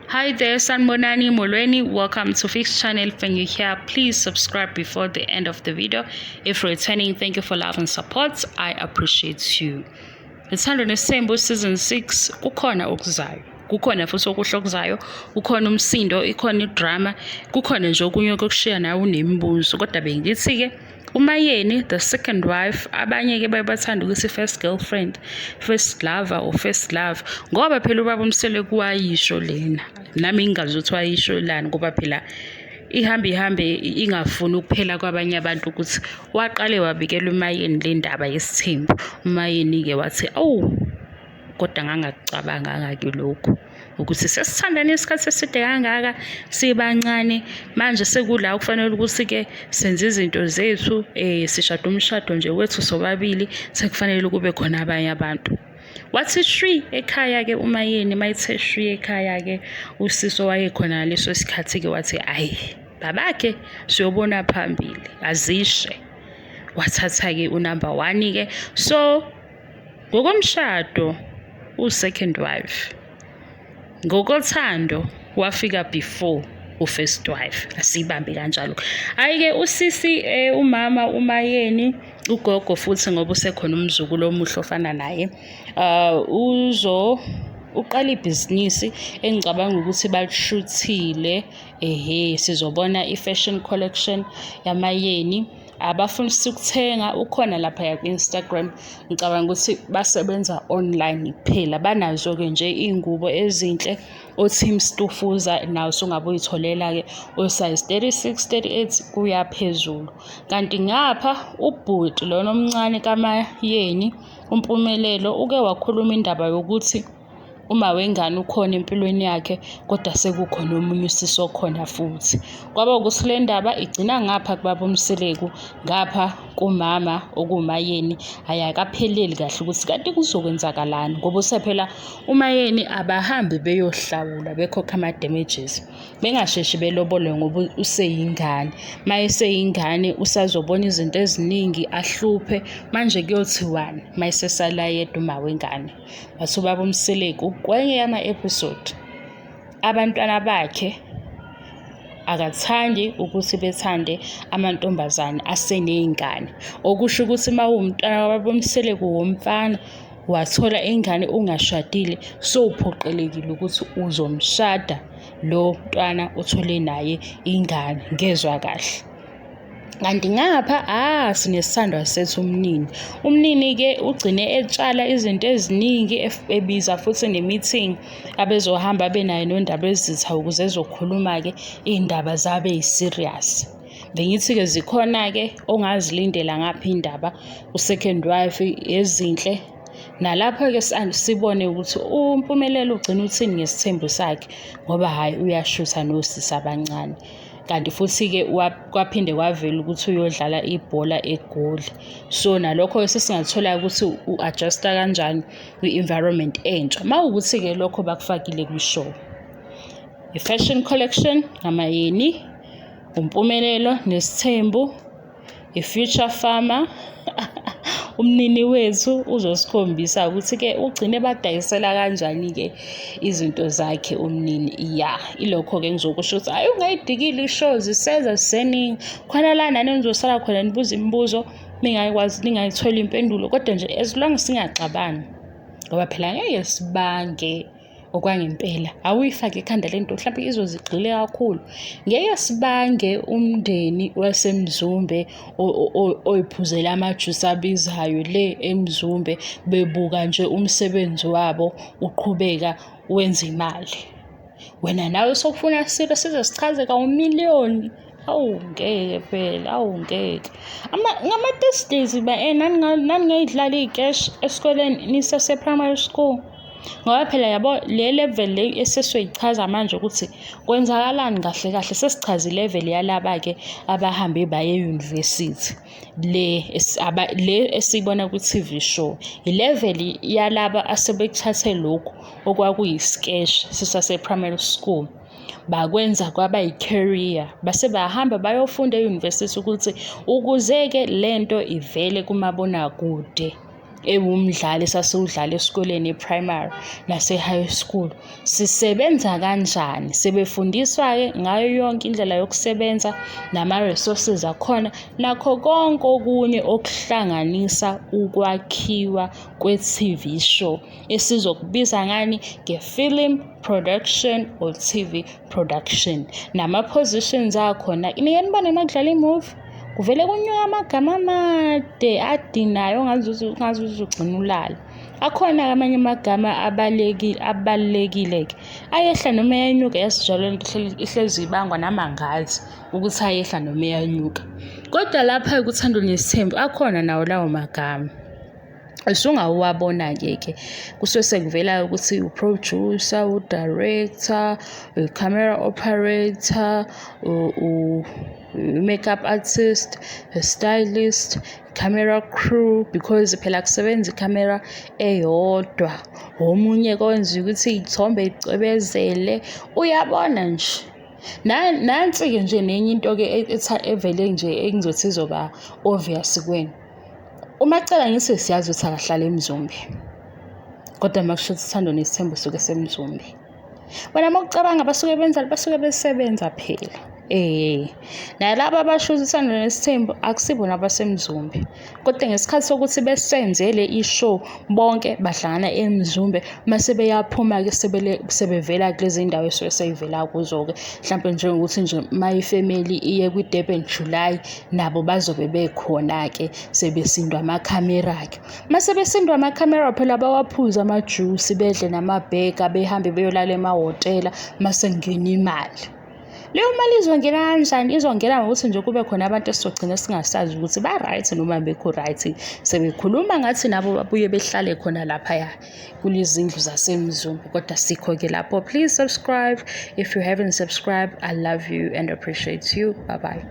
Hi there, Sanbonani Molweni. Welcome to Fix Channel. When you're here, please subscribe before the end of the video. If returning, thank you for love and support. I appreciate you. Uthando Nes'thembu season 6 kukhona okuzayo. Kukhona futhi okuhle okuzayo, kukhona umsindo, ikhona idrama, kukhona nje okunye okushiya nawe unemibuzo. Kodwa bengithi ke uMayeni the second wife, abanye ke bayabathanda ukuthi first girlfriend, first lover or first love, ngoba phela ubaba Mseleku wayisho lena. Nami ngingazi ukuthi wayisho lani ngoba phela ihambe ingafuni ukuphela kwabanye abantu ukuthi waqale wabikela uMayeni le ndaba yesithembu. uMayeni ke wathi kodwa ngangakucabanga ngake lokho ukuthi sesithandana isikhathi eside kangaka sibancane manje sekula kufanele ukuthi ke senze izinto zethu sishada umshado nje wethu sobabili sekufanele kube khona abanye abantu. Wathi shwi ekhaya ke uMayeni mayithe shwi ekhaya ke usiso wayekhona leso sikhathi ke wathi babakhe siyobona phambili azishe. Wathatha ke unumber 1 ke so ngokomshado second wife, ngokothando wafika before first wife. Asibambe kanjalo. Ayike usisi umama uMayeni ugogo futhi ngoba usekhona umzukulu omuhle ofana naye uqala ibhizinisi engicabanga ukuthi balishuthile sizobona ifashion collection yaMayeni. Abafuna ukuthenga ukhona lapha ku Instagram, ngicabanga ukuthi basebenza online kuphela. Banazo ke nje ingubo ezinhle oTeam Stufuza nawo sungabe uyitholela ke o size 36 38 kuya phezulu. Kanti ngapha ubhuti lona omncane kaMayeni uMpumelelo uke wakhuluma indaba yokuthi uma wengane ukhona empilweni yakhe kodwa sekukhona omunye usiso khona futhi. Kwaba ukuthi le ndaba igcina ngapha kubaba Mseleku, ngapha kumama okuMayeni ayakapheleli kahle ukuthi kanti kuzokwenzakalani ngoba usephela uMayeni abahambe beyohlawula bekhokha ama damages, bengasheshi belobole ngoba useyingane. Mayeseyingane usazobona izinto eziningi ahluphe manje kuyothiwani mayesesala yedwa uma wengane. Wathi ubaba Mseleku kwenye yama episode abantwana bakhe akathandi ukuthi bethande amantombazane aseneyingane, okusho ukuthi mawumntwana wababa Mseleku womfana wathola ingane ungashadile sowuphoqelekile ukuthi uzomshada lo mntwana uthole naye ingane. Ngezwe kahle. Kanti ngapha sinesithandwa sethu umnini ke ugcine etshala izinto eziningi ebiza futhi ne-meeting abezohamba benayo nondaba ezitha ukuze ezokhuluma ke indaba zabe yi-serious. Bengithi ke zikhona ke ongazilindela ngapha indaba second wife ezinhle. Nalapho ke sibone ukuthi uMpumelelo ugcina uthini ngesithembu sakhe ngoba uyashutha nosisi abancane. Kanti futhi ke kwaphinde kwavela ukuthi uyodlala ibhola eGoli. So nalokho sesingathola ukuthi uadjusta kanjani kwi-environment entsha. Mawukuthi ke lokho bakufakile kwishow. I-fashion collection ngaMayeni, uMpumelelo Nes'thembu, i-future farmer umnini wethu uzosikhombisa ukuthi ke ugcine badayisela kanjani ke izinto zakhe umnini. Ilokho ke ngizokusho ukuthi ungayidikile ishow ziseza ziseningi khona la nani nizosala khona nibuza imibuzo ningayikwazi ningayithola impendulo, kodwa nje as long singaxabani ngoba phela ngeke sibange okwangempela. Awuyifake ekhanda lento mhlawumbe izozigxile kakhulu. Ngeke sibange umndeni waseMzumbe oyiphuzela amajuice abizayo le eMzumbe bebuka nje umsebenzi wabo uqhubeka wenza imali. Wena nawe sokufuna sichaze ka1,000,000. Ngeke phela ngeke. Ngama-Thursdays nani ngayidlala icash esikoleni nisase primary school. Ngoba phela yabo le level le esesiyichaza manje ukuthi kwenzakalani kahle kahle sesichaza level yalaba ke abahambe baye university le esibona ku TV show. Ilevel yalaba asebekuthathe lokho okwakuyi-sketch sisase primary school bakwenza kwaba yi-career base bahamba bayofunda e-university ukuthi ukuze ke lento ivele kumabonakude ewumdlali sasiwudlala esikoleni e-primary nase-high school. Sisebenza kanjani? Sebefundiswa-ke ngayo yonke indlela yokusebenza nama-resources akhona nakho konke okunye okuhlanganisa ukwakhiwa kwe-TV show esizokubiza ngani nge-film production or TV production. Nama-positions akhona. Nike nibone makudlala i-movie kuvele kunyuka amagama amade adinayo ongaze ugcine ulala. Akhona amanye amagama abalulekile-ke ayehla noma eyanyuka yasijwayele ihlezi ibangwa namangazi ukuthi ayehla noma eyanyuka. Kodwa lapha kuThando Nes'thembu akhona nawo lawo magama. Usungawabona-ke kusuke sekuvela ukuthi u-producer, u-director, u-camera operator, u-makeup artist, a-stylist, camera crew, because phela kusebenza i-camera eyodwa. Omunye konza ukuthi iy'thombe icwebezele. Uyabona nje. Nansi-ke nje nenye into-ke evele nje engizothi izoba obvious kuwena. Umacala ngithi siyazi ukuthi akahlala eMzumbe. Kodwa makusho ukuthi Uthando Nes'thembu usuke eseMzumbe. Wena mokucabanga basuke besebenza phela. Nalabo abasho ukuthi Uthando Nes'thembu akusibona abasemzumbe. Kodwa ngesikhathi sokuthi besenzele i-show bonke bahlangana eMzumbe mase beyaphuma-ke sebevela kulezi ndawo esuke seyivela kuzo-ke. Mhlawumbe njengokuthi nje mayifamily iye kwi-Durban July nabo bazobe bekhona-ke sebesindwa amakhamera-ke. Mase besindwa amakhamera phela bawaphuza amajuice bedle namabheka behambe beyolala emahhotela mase kungena imali. Leyo mali izongena kanjani? Izongena ngokuthi nje kube khona abantu esizogcina singasazi ukuthi ba-right noma bekho right. Sebekhuluma ngathi nabo babuye behlale khona laphaya kulezi zindlu zasemzumbe. Kodwa sikho-ke lapho. Please subscribe if you haven't subscribed. I love you and appreciate you. Bye-bye.